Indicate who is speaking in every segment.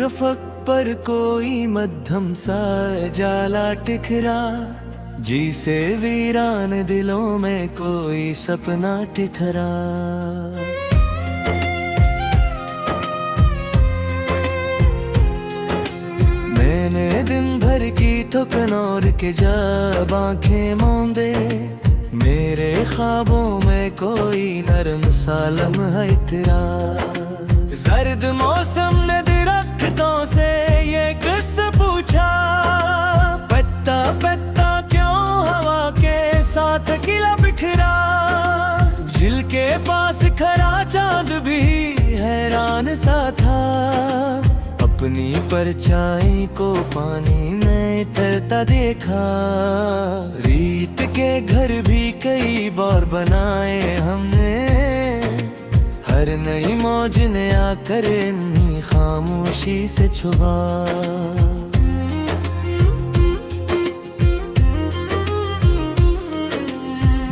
Speaker 1: रफक पर कोई मध्यम सा जाला टिकरा, जिसे वीरान दिलों में कोई सपना टिथरा। मैंने दिन भर की थकनौर के जब आंखें मूंदे, मेरे ख्वाबों में कोई नरम सा लम्हा तेरा। जर्द मौसम ने दरख्तों से ये किस्सा पूछा, पत्ता पत्ता क्यों हवा के साथ खिला बिखरा। झील के पास खड़ा चांद भी हैरान सा था, अपनी परछाई को पानी में तैरता देखा। रीत के घर भी कई बार बनाए हमने, हर नई मौज ने आकर इन्हीं खामोशी से छुपा।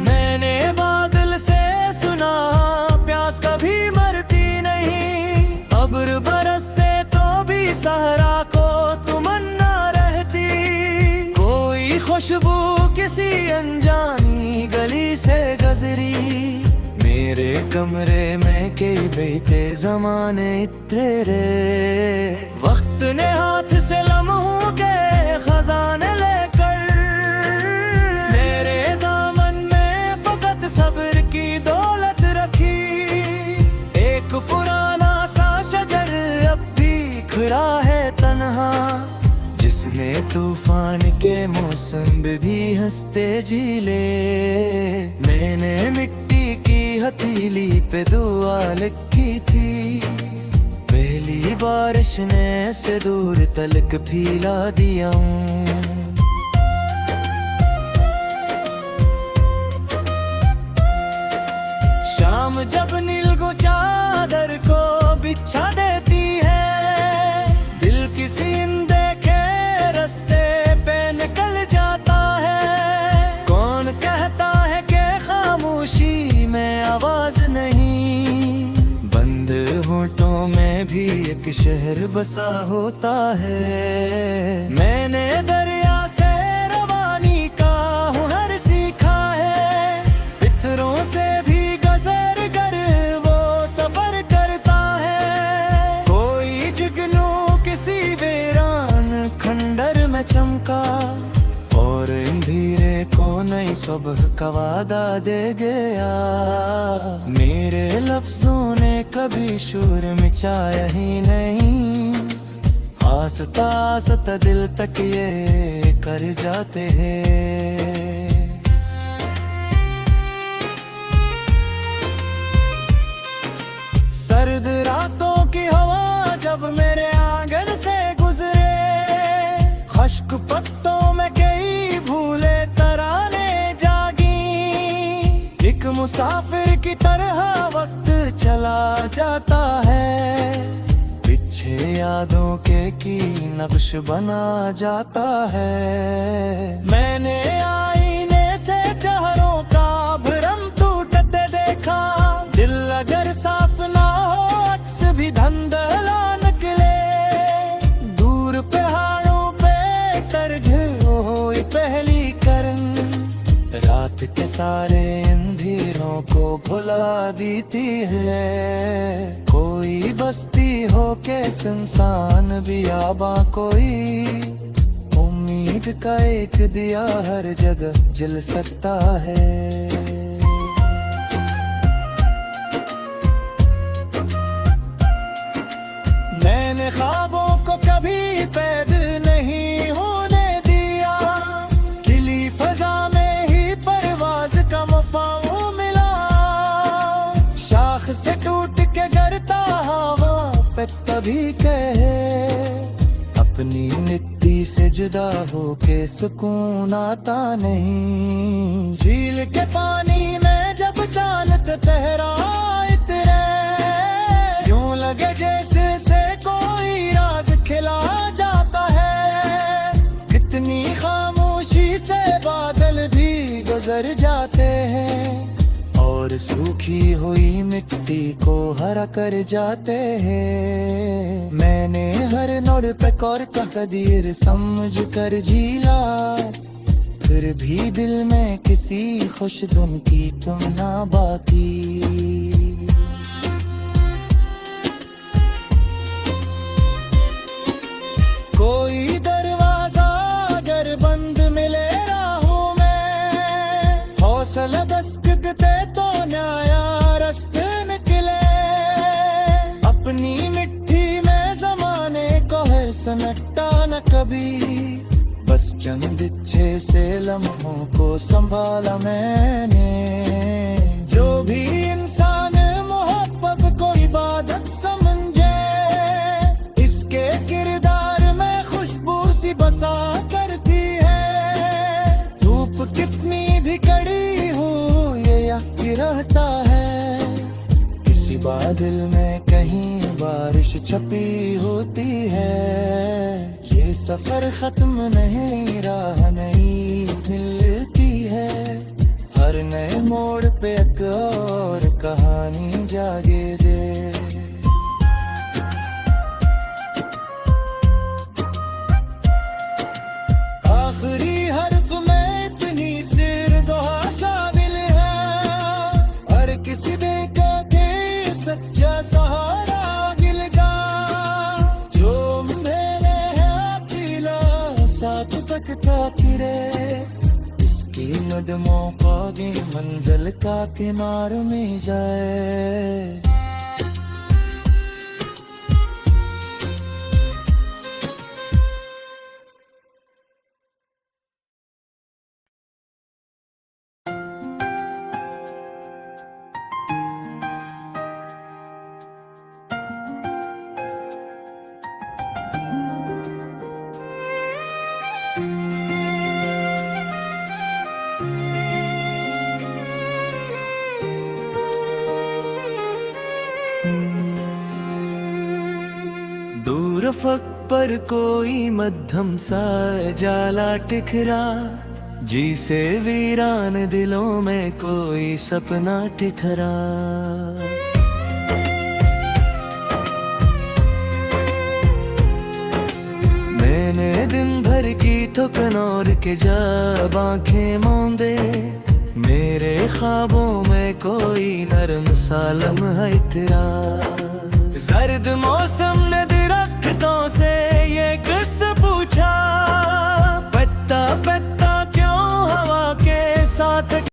Speaker 1: मैंने बादल से सुना प्यास कभी मरती नहीं, अब्र बरसे तो भी सहरा को तमन्ना रहती। कोई खुशबू किसी अनजानी गली से गुजरी, मेरे कमरे में कई बीते जमाने इतरे रे। वक्त ने हाथ से लम्हों के खजाने लेकर, मेरे दामन में फकत सब्र की दौलत रखी। एक पुराना सा शजर अब भी खड़ा है तन्हा, जिसने तूफान के मौसम में भी हंसते झीले। मैंने मिट्टी की हथेली पे दुआ लिखी थी, पहली बारिश ने ऐसे दूर तलक फैला दिया। शाम जब नीलगो चादर को बिछा देती है, दिल किसी अनदेखे रास्ते पे निकल जाता है। कौन कहता है कि खामोशी में आवाज नहीं, बंद होठों में भी एक शहर बसा होता है। मैंने दरिया से रवानी का हुनर सीखा है, पिथरों से भी गुजर कर वो सफर करता है। कोई जुगनू किसी वीरान खंडर में चमका, और अंधेरे को नई सुबह का वादा दे गया। मेरे लफ्जों ने कभी शोर मचाया ही नहीं, आसता आसता दिल तक ये कर जाते हैं। सर्द रातों की हवा जब मेरे आंगन से गुजरे, खुश्क पत्तों में कई भूले तराने जागी। एक मुसाफिर की तरह वक्त चला जाता है, पीछे यादों के की नक्श बना जाता है। मैंने आईने से चेहरों का भ्रम टूटते देखा, दिल अगर साफ ना हो अक्स भी धंधला निकले। दूर पहाड़ों पे करघे हो पहली करन, रात के सारे अंधेरों को भुला देती है। कोई बस्ती हो के सुनसान भी आबा, कोई उम्मीद का एक दिया हर जगह जल सकता है। मैंने ख्वाबों को कभी पैद नहीं होने दिया, खिली फजा में ही परवाज का मौका मिला। शाख से टूट के गिरता हवा पे तभी कहे, अपनी मिट्टी से जुदा हो के सुकून आता नहीं। झील के पानी में जब चांद तहराए तेरे, यूं लगे जैसे से कोई राज खिला जाता है। कितनी खामोशी से बादल भी गुजर जाते हैं, और सूखी हुई मिट्टी को हरा कर जाते हैं। मैंने हर नोड़ पे कौर का कदीर समझ कर जीला, फिर भी दिल में किसी खुश धुन की तुम ना बाकी। कोई दरवाजा अगर बंद मिले राहों में, हौसला दस्तकते तो नया रास्ते निकले। अपनी मिट्टी में जमाने को है समेटा न कभी, बस चंद इच्छे से लम्हों को संभाला मैंने। जो भी इंसान मोहब्बत को इबादत समझे, इसके किरदार में खुशबू सी बसा करती है। धूप कितनी भी कड़ी हो ये यकीन रहता है, किसी बादल में कहीं बारिश छपी होती है। ये सफर खत्म नहीं, राह नहीं मिलती है, हर नए मोड़ पे एक और कहानी जागे दे। आखिरी हर्फ में इतनी सिर दोहा शामिल है, हर किसी देखा के सच्चा सहारा गिलगा। जो मेरे है अकेला साथ तक था फिरे, इसकी नदमों का भी मंजिल का किनार में जाए। दूर अफक पर कोई मध्यम सा जाला टिकरा, जी से वीरान दिलों में कोई सपना ठिठरा। मैंने दिन भर की थकनौर के जब आंखें मूंदे, मेरे ख्वाबों में कोई नरम सा लम्हा तेरा। जर्द मौसम